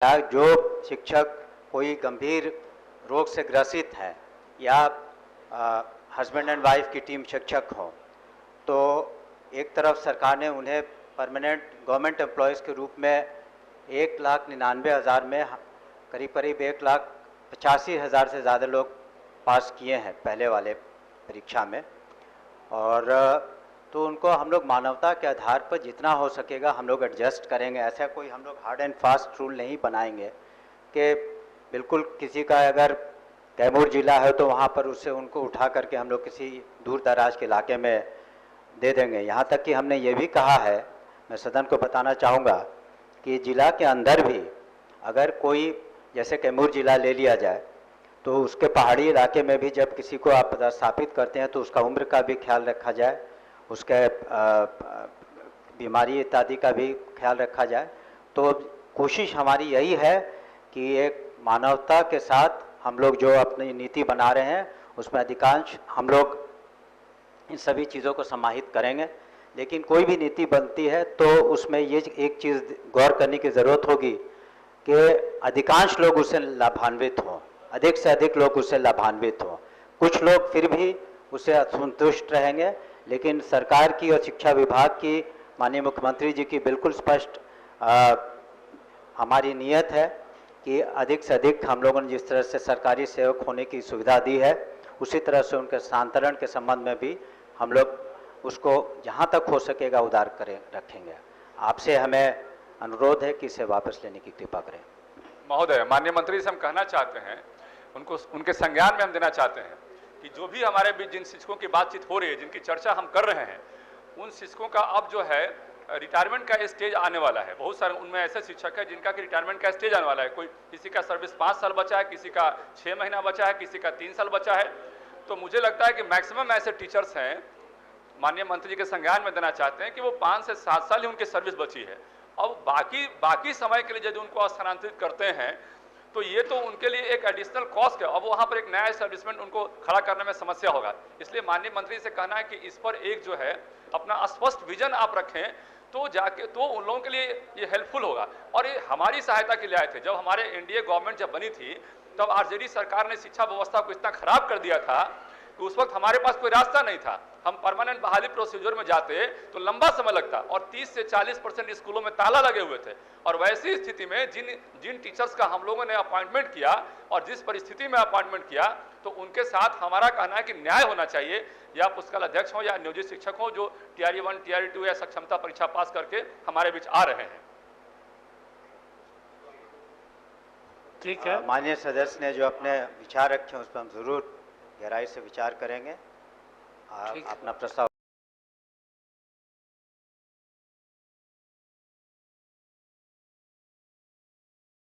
या जो शिक्षक कोई गंभीर रोग से ग्रसित है या हस्बैंड एंड वाइफ की टीम शिक्षक हो, तो एक तरफ सरकार ने उन्हें परमानेंट गवर्नमेंट एम्प्लॉयज़ के रूप में 1,99,000 में करीब करीब 1,85,000 से ज़्यादा लोग पास किए हैं पहले वाले परीक्षा में। और तो उनको हम लोग मानवता के आधार पर जितना हो सकेगा हम लोग एडजस्ट करेंगे। ऐसा कोई हम लोग हार्ड एंड फास्ट रूल नहीं बनाएंगे कि बिल्कुल किसी का अगर कैमूर जिला है तो वहाँ पर उससे उनको उठा करके हम लोग किसी दूर दराज के इलाके में दे देंगे। यहाँ तक कि हमने ये भी कहा है, मैं सदन को बताना चाहूँगा कि जिला के अंदर भी अगर कोई, जैसे कैमूर जिला ले लिया जाए, तो उसके पहाड़ी इलाके में भी जब किसी को आप पदस्थापित करते हैं तो उसका उम्र का भी ख्याल रखा जाए, उसके बीमारी इत्यादि का भी ख्याल रखा जाए। तो कोशिश हमारी यही है कि एक मानवता के साथ हम लोग जो अपनी नीति बना रहे हैं उसमें अधिकांश हम लोग इन सभी चीज़ों को समाहित करेंगे। लेकिन कोई भी नीति बनती है तो उसमें ये एक चीज़ गौर करने की ज़रूरत होगी कि अधिकांश लोग उससे लाभान्वित हों, अधिक से अधिक लोग उससे लाभान्वित हों। कुछ लोग फिर भी उससे असंतुष्ट रहेंगे, लेकिन सरकार की और शिक्षा विभाग की, माननीय मुख्यमंत्री जी की बिल्कुल स्पष्ट हमारी नियत है कि अधिक से अधिक हम लोगों ने जिस तरह से सरकारी सेवक होने की सुविधा दी है उसी तरह से उनके स्थानांतरण के संबंध में भी हम लोग उसको जहाँ तक हो सकेगा उदार करें रखेंगे। आपसे हमें अनुरोध है कि इसे वापस लेने की कृपा करें। महोदय, माननीय मंत्री से हम कहना चाहते हैं, उनको उनके संज्ञान में हम देना चाहते हैं कि जो भी हमारे बीच जिन शिक्षकों की बातचीत हो रही है, जिनकी चर्चा हम कर रहे हैं, उन शिक्षकों का अब जो है रिटायरमेंट का स्टेज आने वाला है। बहुत सारे उनमें ऐसे शिक्षक है जिनका कि रिटायरमेंट का स्टेज आने वाला है। कोई किसी का सर्विस 5 साल बचा है, किसी का 6 महीना बचा है, किसी का 3 साल बचा है। तो मुझे लगता है कि मैक्सिमम ऐसे टीचर्स हैं, माननीय मंत्री जी के संज्ञान में देना चाहते हैं कि वो 5 से 7 साल ही उनकी सर्विस बची है। अब बाकी समय के लिए यदि उनको स्थानांतरित करते हैं तो ये तो उनके लिए एक एडिशनल कॉस्ट है। अब वहाँ पर एक नया एस्टेब्लिशमेंट उनको खड़ा करने में समस्या होगा। इसलिए माननीय मंत्री से कहना है कि इस पर एक जो है अपना स्पष्ट विजन आप रखें, तो जाके तो उन लोगों के लिए ये हेल्पफुल होगा। और ये हमारी सहायता के लिए आए थे। जब हमारे एनडीए गवर्नमेंट जब बनी थी तब आरजेडी सरकार ने शिक्षा व्यवस्था को इतना खराब कर दिया था कि उस वक्त हमारे पास कोई रास्ता नहीं था। हम परमानेंट बहाली प्रोसीजर में जाते तो लंबा समय लगता और 30 से 40% स्कूलों में ताला लगे हुए थे। और वैसी स्थिति में जिन टीचर्स का हम लोगों ने अपॉइंटमेंट किया और जिस परिस्थिति में अपॉइंटमेंट किया, तो उनके साथ हमारा कहना है कि न्याय होना चाहिए। या पुस्तकालय अध्यक्ष हो या नियोजित शिक्षक हो जो टीआरई 1 टीआरई 2 या सक्षमता परीक्षा पास करके हमारे बीच आ रहे हैं। ठीक है, माननीय सदस्य ने जो अपने विचार रखे हैं उस पर हम जरूर गहराई से विचार करेंगे। अपना प्रस्ताव